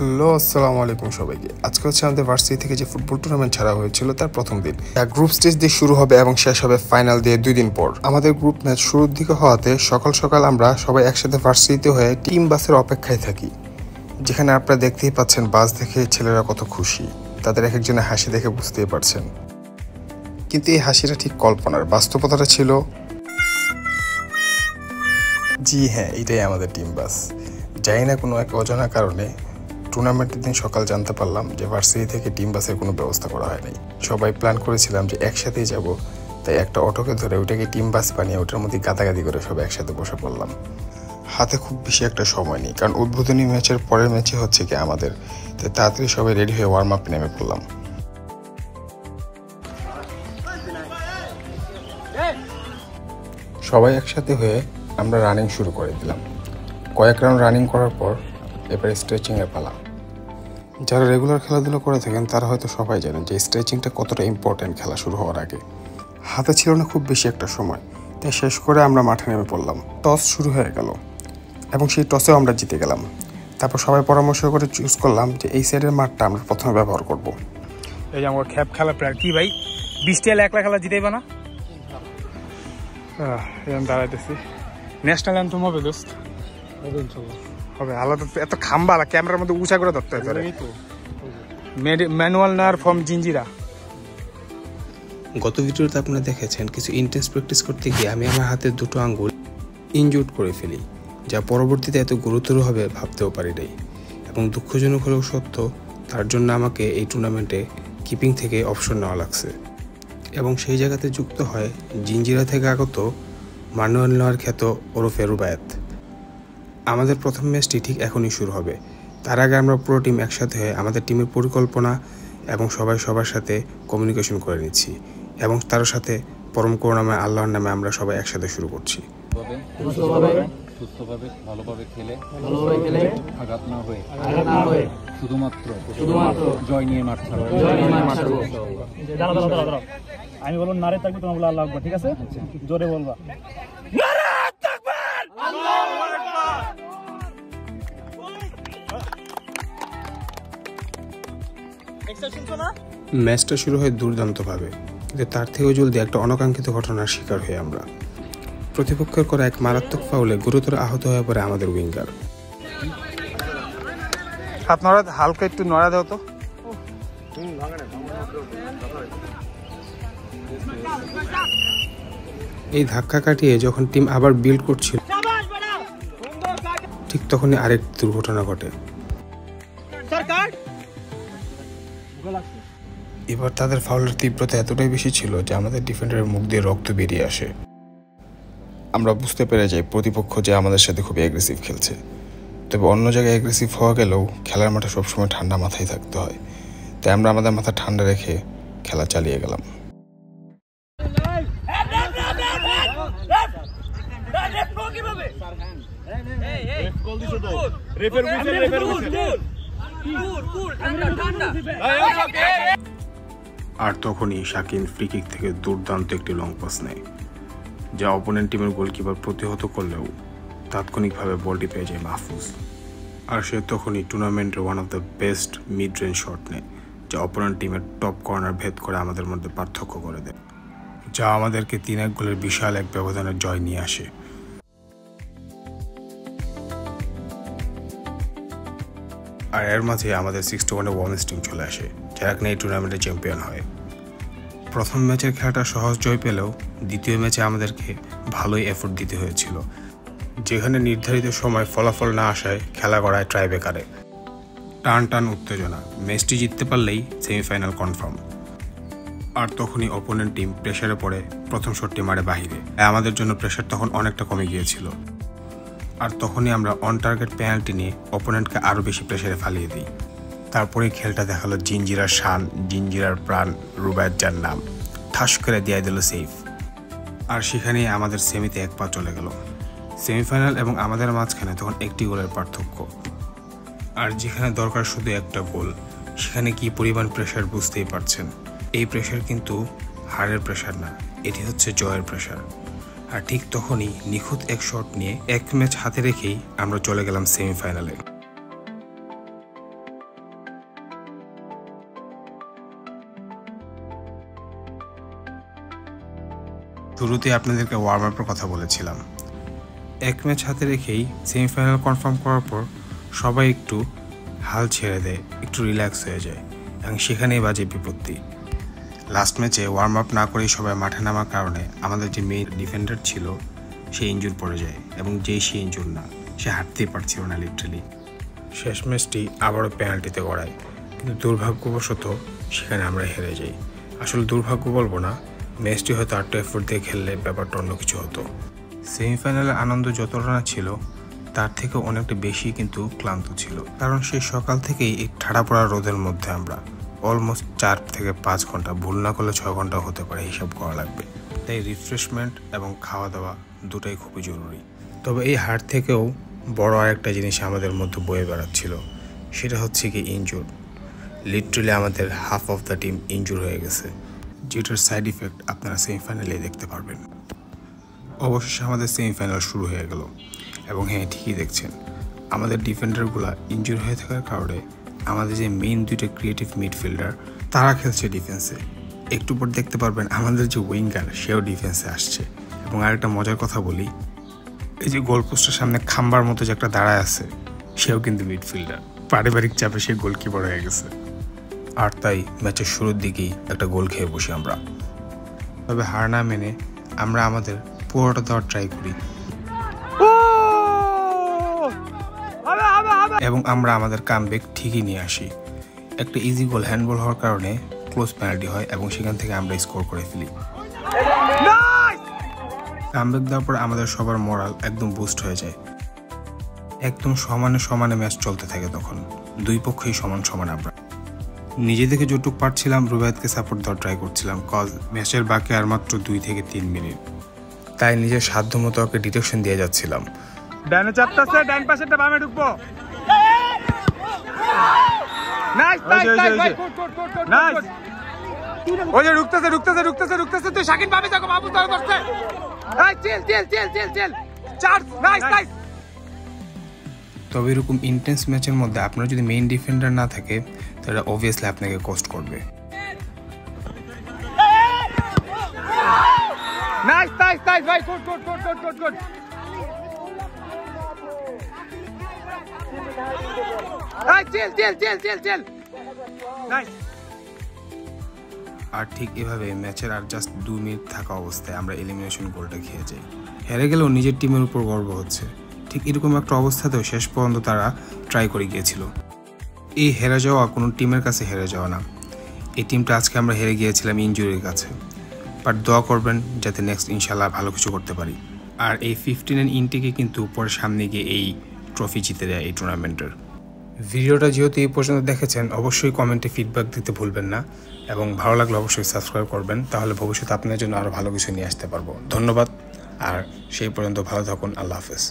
Hello, আসসালামু আলাইকুম সবাইকে। আজকে হচ্ছে আমাদের ভার্সিটি থেকে যে ফুটবল টুর্নামেন্ট ছাড়া হয়েছিল তার প্রথম দিন। গ্রুপ স্টেজ দিয়ে শুরু হবে এবং শেষ হবে ফাইনাল দিয়ে 2 দিন পর। আমাদের গ্রুপ ম্যাচ শুরুর দিকে হওয়াতে সকাল সকাল আমরা সবাই একসাথে ভার্সিটিতে হয়ে টিম বাসের অপেক্ষায় থাকি, যেখানে আপনারা দেখতেই পাচ্ছেন বাস দেখে ছেলেরা কত খুশি। তাদের এক একজনের হাসি দেখে বুঝতেই পারছেন, কিন্তু এই হাসিটা ঠিক কল্পনার। বাস্তবতাটা ছিল, জি হ্যাঁ, এটাই আমাদের টিম বাস। যাই না, কোনো এক অজানা কারণে টুর্নামেন্টের দিন সকাল জানতে পারলাম যে ভার্সিটি থেকে টিম বাসের কোনো ব্যবস্থা করা হয়নি। সবাই প্ল্যান করেছিলাম যে একসাথেই যাব, তাই একটা অটোকে ধরে ওটাকে টিম বাস বানিয়ে ওটার মধ্যে গাদাগাদি করে সবাই একসাথে বসে পড়লাম। হাতে খুব বেশি একটা সময় নেই, কারণ উদ্বোধনী ম্যাচের পরের ম্যাচে হচ্ছে কি আমাদের, তাই তাড়াতাড়ি সবাই রেডি হয়ে ওয়ার্ম আপ নেমে পড়লাম। সবাই একসাথে হয়ে আমরা রানিং শুরু করে দিলাম। কয়েক রাউন্ড রানিং করার পর এবার স্ট্রেচিংয়ের পালা। যারা রেগুলার খেলাধুলো করে থাকেন তারা হয়তো সবাই জানেন যে স্ট্রেচিংটা কতটা ইম্পর্ট্যান্ট খেলা শুরু হওয়ার আগে। হাতে ছিল না খুব বেশি একটা সময়, তাই শেষ করে আমরা মাঠে নেমে পড়লাম। টস শুরু হয়ে গেল এবং সেই টসেও আমরা জিতে গেলাম। তারপর সবাই পরামর্শ করে চুজ করলাম যে এই সাইডের মাঠটা আমরা প্রথমে ব্যবহার করব। এই যে আমার খ্যাপ খেলা প্লেয়ার কি ভাই 20 টা একলা খেলা জিতেইবা না? দাঁড়াইতেছি। ন্যাশনাল অ্যান্থম হবে দোস্ত, হবে আলাদা। এত খাম্বা ক্যামেরার মধ্যে উঁচা করে ধরতে হয়। ম্যানুয়াল নেওয়ার ফর্ম জিঞ্জিরা। গত ভিডিওতে আপনারা দেখেছেন কিছু ইন্টেন্স প্র্যাকটিস করতে গিয়ে আমি আমার হাতের দুটো আঙ্গুল ইনজুর্ড করে ফেলি, যা পরবর্তীতে এত গুরুতর হবে ভাবতেও পারি নাই। এবং দুঃখজনক হলেও সত্য, তার জন্য আমাকে এই টুর্নামেন্টে কিপিং থেকে অপশন নেওয়া লাগছে। এবং সেই জায়গাতে যুক্ত হয় জিঞ্জিরা থেকে আগত ম্যানুয়াল নেওয়ার খ্যাত ওরফে রুবায়েত। আমাদের প্রথম ম্যাচটি ঠিক এখনই শুরু হবে। তার আগে আমরা পুরো টিম একসাথে হয়ে আমাদের টিমের পরিকল্পনা এবং সবাই সবার সাথে কমিউনিকেশন করে নিচ্ছি, এবং তার সাথে পরম করুণাময় আল্লাহর নামে আমরা সবাই একসাথে শুরু করছি। সুস্থভাবে ভালোভাবে খেলে আঘাত না হয়ে শুধুমাত্র জয় নিয়ে মাঠ ছাড়ো। আমি বলবো নারে থাকবে, তোমরা বলো আল্লাহু আকবার, ঠিক আছে? জোরে বলবা ম্যাচটা শুরু হয় দুর্দান্তভাবে, কিন্তু তার থেকেও জলদি একটা অনাকাঙ্ক্ষিত ঘটনার শিকার হয়ে আমরা। প্রতিপক্ষের করা এক মারাত্মক ফাউলে গুরুতর আহত হয়ে পড়ে আমাদের উইঙ্গার। হাত নড়া, হালকা একটু নড়া দাও তো। এই ধাক্কা কাটিয়ে যখন টিম আবার বিল্ড করছিল, ঠিক তখনই আরেক দুর্ঘটনা ঘটে। এবার তাদের ফাউলের তীব্রতা এতটাই বেশি ছিল যে আমাদের ডিফেন্ডারের মুখ দিয়ে রক্ত বেরিয়ে আসে। আমরা বুঝতে পেরে যাই প্রতিপক্ষ যে আমাদের সাথে খুবই অ্যাগ্রেসিভ খেলছে। তবে অন্য জায়গায় অ্যাগ্রেসিভ হওয়া গেলেও খেলার মাঠে সবসময় ঠান্ডা মাথায় থাকতে হয়, তাই আমরা আমাদের মাথা ঠান্ডা রেখে খেলা চালিয়ে গেলাম। আর তখনই শাকিন ফ্রি কিক থেকে দুর্দান্ত একটি লং পাস নেয়, যা অপোনেন্ট টিমের গোলকিপার প্রতিহত করলেও তাৎক্ষণিকভাবে বলটি পেয়ে যায় মাহফুজ। আর সে তখনই টুর্নামেন্টের one of the best mid range shot নেয়, যা অপোনেন্ট টিমের টপ কর্নার ভেদ করে আমাদের মধ্যে পার্থক্য করে দেয়, যা আমাদেরকে 3-1 গোলের বিশাল এক ব্যবধানের জয় নিয়ে আসে। আর এর মাঝে আমাদের 61 ওমেন্স টিম চলে আসে, যারা কিনা এই টুর্নামেন্টের চ্যাম্পিয়ন হয়। প্রথম ম্যাচের খেলাটা সহজ জয় পেলেও দ্বিতীয় ম্যাচে আমাদেরকে ভালোই এফোর্ট দিতে হয়েছিল, যেখানে নির্ধারিত সময় ফলাফল না আসায় খেলা গড়ায় ট্রাইব্রেকারে। টান উত্তেজনা, ম্যাচটি জিততে পারলেই সেমিফাইনাল কনফার্ম। আর তখনই অপোনেন্ট টিম প্রেসারে পড়ে প্রথম শটটি মারে বাহিরে। আমাদের জন্য প্রেসার তখন অনেকটা কমে গিয়েছিল। আর তখনই আমরা অন টার্গেট পেনাল্টি নিয়ে অপোনেন্টকে আরও বেশি প্রেসারে ফালিয়ে দিই। তারপরে খেলটা দেখালো জিঞ্জিরার শান, জিঞ্জিরার প্রাণ রুবায়েত, যার নাম ঠাস করে দিয়ে দিল সেফ। আর সেখানেই আমাদের সেমিতে এক পা চলে গেল। সেমিফাইনাল এবং আমাদের মাঝখানে তখন একটি গোলের পার্থক্য। আর যেখানে দরকার শুধু একটা গোল, সেখানে কি পরিমাণ প্রেসার বুঝতেই পারছেন। এই প্রেসার কিন্তু হারের প্রেসার না, এটি হচ্ছে জয়ের প্রেসার। আর ঠিক তখনই নিখুঁত এক শট নিয়ে এক ম্যাচ হাতে রেখেই আমরা চলে গেলাম সেমিফাইনালে। শুরুতে আপনাদেরকে ওয়ার্ম আপের কথা বলেছিলাম। এক ম্যাচ হাতে রেখেই সেমিফাইনাল কনফার্ম করার পর সবাই একটু হাল ছেড়ে দেয়, একটু রিল্যাক্স হয়ে যায় এবং সেখানেই বাজে বিপত্তি। লাস্ট ম্যাচে ওয়ার্ম আপ না করেই সবাই মাঠে নামার কারণে আমাদের যে মেইন ডিফেন্ডার ছিল সে ইনজুর পড়ে যায় এবং যেই সে ইনজুর না, সে হাঁটতেই পারছিল না লিটারালি। শেষ ম্যাচটি আবারও পেনাল্টিতে গড়ায়, কিন্তু দুর্ভাগ্যবশত সেখানে আমরা হেরে যাই। আসলে দুর্ভাগ্য বলবো না, ম্যাচটি হয়তো আরেকটু এফোর্ট দিয়ে খেললে ব্যাপারটা অন্য কিছু হতো। সেমিফাইনালের আনন্দ যতটা না ছিল তার থেকে অনেকটা বেশি কিন্তু ক্লান্ত ছিল, কারণ সেই সকাল থেকেই এই ঠাড়া পড়া রোদের মধ্যে আমরা অলমোস্ট 4 থেকে 5 ঘন্টা, ভুল না করলে 6 ঘন্টা হতে পারে হিসাব করা লাগবে। তাই রিফ্রেশমেন্ট এবং খাওয়া দাওয়া দুটাই খুবই জরুরি। তবে এই হার থেকেও বড় আরেকটা জিনিস আমাদের মধ্যে বয়ে বেড়াচ্ছিল, সেটা হচ্ছে কি ইনজুর। লিটারালি আমাদের half of the team injury হয়ে গেছে, যেটার সাইড ইফেক্ট আপনারা সেমিফাইনালে দেখতে পারবেন। অবশেষে আমাদের সেমিফাইনাল শুরু হয়ে গেল এবং হ্যাঁ, ঠিকই দেখছেন, আমাদের ডিফেন্ডারগুলো ইনজুর হয়ে থাকার কারণে আমাদের যে মেইন দুইটা ক্রিয়েটিভ মিডফিল্ডার তারা খেলছে ডিফেন্সে। একটু পর দেখতে পারবেন আমাদের যে উইঙ্গার সেও ডিফেন্সে আসছে। এবং আরেকটা মজার কথা বলি, এই যে গোলপোস্টের সামনে খাম্বার মতো যে একটা দাঁড়ায় আছে সেও কিন্তু মিডফিল্ডার। পারিবারিক চাপে সে গোলকিপার হয়ে গেছে। আর তাই ম্যাচের শুরুর দিকেই একটা গোল খেয়ে বসি আমরা। তবে হার না মেনে আমরা আমাদের পুরোটা দেওয়ার ট্রাই করি এবং আমরা আমাদের কামব্যাক ঠিকই নিয়ে আসি। একটা ইজি গোল হ্যান্ডবল হওয়ার কারণে ক্লোজ পেনাল্টি হয় এবং সেখান থেকে আমরা স্কোর করে ফেলি। কামব্যাক দেওয়ার পর আমাদের সবার মোরাল একদম বুস্ট হয়ে যায়। একদম সমানে সমানে ম্যাচ চলতে থাকে, তখন দুই পক্ষই সমান সমান। আমরা নিজে থেকে যতটুকু পারছিলাম রুবায়েতকে সাপোর্ট দেওয়ার ট্রাই করছিলাম, কজ ম্যাচের বাকি আর মাত্র 2 থেকে 3 মিনিট। তাই নিজের সাধ্য মতো ওকে ডিরেকশন দিয়ে যাচ্ছিলাম। ডানে চাপতেছে, ডান পাশেরটা বামে ঢুকবো। নাইস নাইস নাইস ভাই, good good good good nice. ওই যে ঢুকতেছে ঢুকতেছে ঢুকতেছে ঢুকতেছে, তুই শাকিন বামে যাও, বাবু ধরে করছে। এই চিল চিল চিল চিল চিল, চার্জ, নাইস নাইস। তবে এরকম ইন্টেন্স ম্যাচের মধ্যে আপনার যদি মেইন ডিফেন্ডার না থাকে তাহলে অবভিয়াসলি আপনাকে কষ্ট করবে। নাইস নাইস নাইস ভাই, good good good good good good. এই চিল চিল চিল চিল চিল, নাইস। আর ঠিক এভাবে ম্যাচের আর জাস্ট 2 মিনিট থাকা অবস্থায় আমরা এলিমিনেশন গোলটা খেয়ে যাই। হেরে গেলেও নিজের টিমের উপর গর্ব হচ্ছে। ঠিক এরকম একটা অবস্থাতেও শেষ পর্যন্ত তারা ট্রাই করে গিয়েছিল। এই হেরে যাওয়া কোনো টিমের কাছে হেরে যাওয়া না, এই টিমটা আজকে আমরা হেরে গিয়েছিলাম ইনজুরির কাছে। বাট দোয়া করবেন যাতে নেক্সট ইনশাল্লাহ ভালো কিছু করতে পারি। আর এই 15 ইনটেকে কিন্তু পরে সামনে গিয়ে এই ট্রফি জিতে দেয় এই টুর্নামেন্টের। ভিডিওটা যেহেতু এই পর্যন্ত দেখেছেন, অবশ্যই কমেন্টে ফিডব্যাক দিতে ভুলবেন না এবং ভালো লাগলে অবশ্যই সাবস্ক্রাইব করবেন, তাহলে ভবিষ্যতে আপনার জন্য আরও ভালো কিছু নিয়ে আসতে পারবো। ধন্যবাদ, আর সেই পর্যন্ত ভালো থাকুন। আল্লাহ হাফেজ।